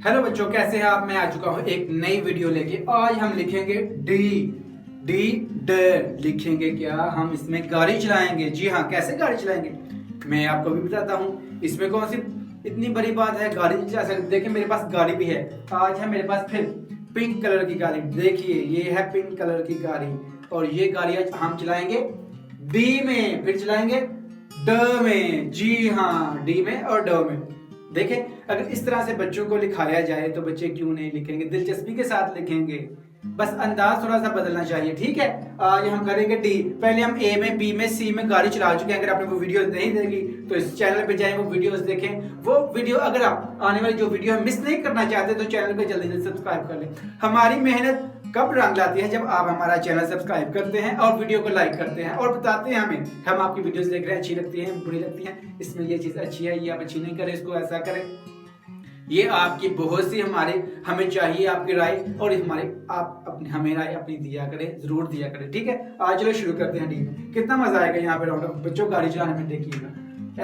Hello बच्चों, कैसे हैं आप। मैं आ चुका हूं एक नई वीडियो लेके। आज हम लिखेंगे डी डी ड लिखेंगे क्या, हम इसमें गाड़ी चलाएंगे। जी हाँ, कैसे गाड़ी चलाएंगे मैं आपको भी बताता हूँ। इसमें कौन सी इतनी बड़ी बात है, गाड़ी चला सकते। देखिए मेरे पास गाड़ी भी है। आज है मेरे पास फिर पिंक कलर की गाड़ी। देखिए ये है पिंक कलर की गाड़ी और ये गाड़ी आज हम चलाएंगे डी में, फिर चलाएंगे ड में। जी हाँ, डी में और ड में। देखें, अगर इस तरह से बच्चों को लिखाया जाए तो बच्चे क्यों नहीं लिखेंगे, दिलचस्पी के साथ लिखेंगे। बस अंदाज थोड़ा सा बदलना चाहिए। ठीक है, आज हम करेंगे डी। पहले हम ए में, बी में, सी में गाड़ी चला चुके हैं। अगर आपने वो वीडियो नहीं देखी तो इस चैनल पे जाएं, वो वीडियोस देखें। वो वीडियो अगर आप आने वाली जो वीडियो मिस नहीं करना चाहते तो चैनल को जल्दी से सब्सक्राइब कर लें। हमारी मेहनत कब रंग लाती है, जब आप हमारा चैनल सब्सक्राइब करते हैं और वीडियो को लाइक करते हैं और बताते हैं हमें हम आपकी वीडियोस देख रहे हैं, अच्छी लगती है, बुरी लगती है, इसमें ये चीज अच्छी है, ये आप अच्छी नहीं करें, इसको ऐसा करें। ये आपकी बहुत सी हमें चाहिए आपकी राय, और हमारे आप अपनी हमें राय अपनी दिया करें, जरूर दिया करें। ठीक है, आज चलो शुरू करते हैं डी में। कितना मजा आएगा यहाँ पे राउंड अप बच्चों गाड़ी चलाने में। देखिएगा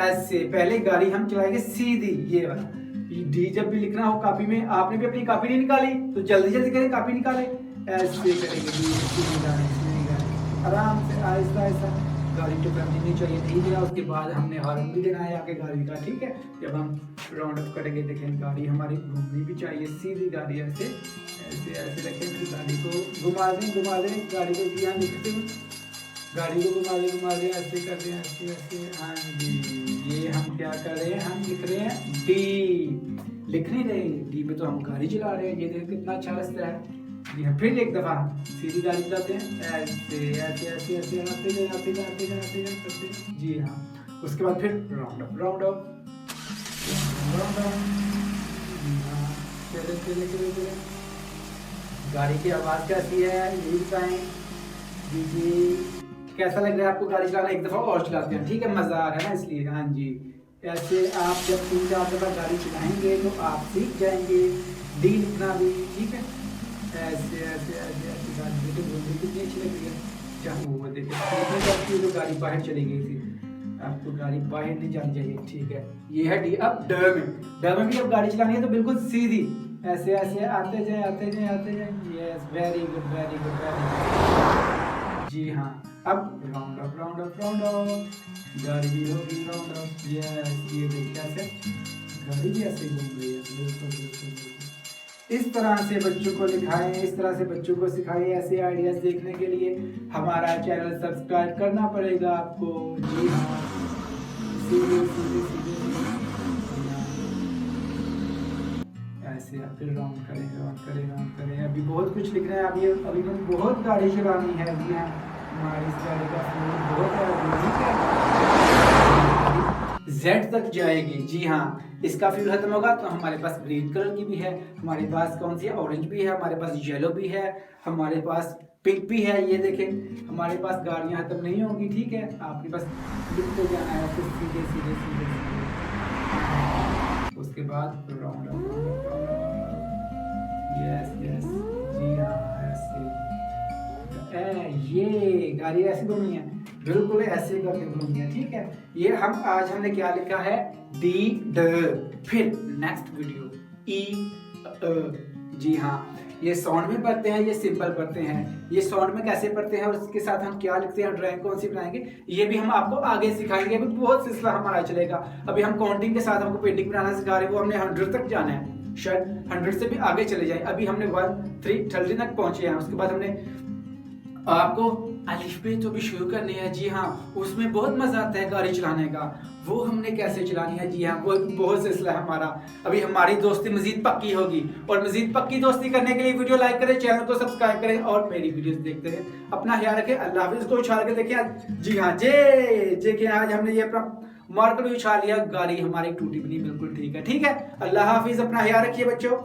ऐसे पहले गाड़ी हम चलाएंगे सीधी, ये वाला डी। जब भी लिखना हो कॉपी में, आपने भी अपनी कॉपी नहीं निकाली तो जल्दी जल्दी करें, कॉपी निकाले, ऐसे करेंगे आराम से, आहिस्ता आहिस्ता। गाड़ी तो करनी नहीं चाहिए, ठीक है। उसके बाद हमने हॉर्न भी देना है आके गाड़ी का। ठीक है, जब हम राउंड अप करेंगे देखें गाड़ी हमारी घूमनी भी चाहिए, सीधी गाड़ी ऐसे ऐसे ऐसे रखें, फिर गाड़ी को घुमा दें गाड़ी को ध्यान लिखते हुए गाड़ी को घुमा दें ऐसे कर दें, ऐसे ऐसे। हाँ जी, ये हम क्या कर रहे हैं, हम लिख रहे हैं डी। लिख नहीं रहे डी पे तो हम गाड़ी चला रहे हैं। ये देखो कितना अच्छा रास्ता है। जी हाँ, फिर एक दफा सीधी गाड़ी चलाते हैं, ऐसे ऐसे ऐसे ऐसे आते करते। जी हाँ, उसके बाद फिर राउंड अप चले। गाड़ी की आवाज कैसी है ये बताएं। जी कैसा लग रहा है आपको गाड़ी चलाना, एक दफा और चलाते हैं। ठीक है, मजा आ रहा है ना इसलिए। हाँ जी, ऐसे आप जब 3-4 दफा गाड़ी चलाएंगे तो आप सीख जाएंगे डी लिखना भी। ठीक है, ऐसे ऐसे ऐसे ऐसे गाड़ी तो बोलते कितनी अच्छी लग रही है। चाहे वो देखिए तो गाड़ी बाहर चली गई थी, आपको गाड़ी बाहर नहीं जानी चाहिए। ठीक है, ये है डी। अब ड में भी अब गाड़ी चलानी है तो बिल्कुल सीधी ऐसे ऐसे आते जाए। Yes, very good. जी हाँ, अब राउंड अप गाड़ी भी होगी राउंड अप। यस, ये देखिए ऐसे गाड़ी भी ऐसे घूम रही है। बिल्कुल इस तरह से बच्चों को लिखाएं, इस तरह से बच्चों को सिखाएं। ऐसे आइडियाज देखने के लिए हमारा चैनल सब्सक्राइब करना पड़ेगा आपको। जी हाँ, सीधे ऐसे आप फिर राउंड करें। अभी बहुत कुछ लिख रहे हैं। अभी हमें बहुत गाड़ी चलानी है। जी हाँ, हमारी इस गाड़ी का फ्लोर बहुत है। ठीक है, Z तक जाएगी। जी हाँ, इसका फ्यूल खत्म होगा तो हमारे पास ग्रीन कलर की भी है, हमारे पास कौन सी है, ऑरेंज भी है, हमारे पास येलो भी है, हमारे पास पिंक भी है। ये देखें, हमारे पास गाड़ियां खत्म नहीं होंगी। ठीक है, आपके पास लिखते जाना है फिर सीधे। उसके बाद राउंड अप। यस, जी हाँ, ऐसे ये गाड़ी ऐसे घूमनी है, बिल्कुल ऐसे करके घूमनी है। ठीक है, ये हमने क्या लिखा है, डी ड। फिर नेक्स्ट वीडियो ई। जी हाँ, ये साउंड में पढ़ते हैं, ये सिंपल पढ़ते हैं। ये साउंड में कैसे पढ़ते हैं और उसके साथ हम क्या लिखते हैं, ड्राइंग कौन सी बनाएंगे, ये भी हम आपको आगे सिखाएंगे। अभी बहुत सिलसिला हमारा चलेगा। अभी हम काउंटिंग के साथ हमको पेंटिंग बनाना सिखा रहे हैं, वो हमने 100 तक जाना है, शायद 100 से भी आगे चले जाए। अभी हमने 1-3-30 तक पहुंचे हैं। उसके बाद हमने आपको अलिफ तो भी शुरू करनी है। जी हाँ, उसमें बहुत मजा आता है गाड़ी चलाने का, वो हमने कैसे चलानी है। जी हाँ, वो बहुत सिलसिला है हमारा। अभी हमारी दोस्ती मजीद पक्की होगी, और मजीद पक्की दोस्ती करने के लिए वीडियो लाइक करें, चैनल को सब्सक्राइब करें और मेरी वीडियोस देखते रहे। अपना ख्याल रखें। अल्लाह हाफिज़। को उछाल के देखिए। जी हाँ, जे के आज हमने ये अपना मार्कर भी उछाल लिया, गाड़ी हमारी टूटी भी नहीं, बिल्कुल ठीक है। ठीक है, अल्लाह हाफिज़। अपना ख्याल रखिए बच्चों।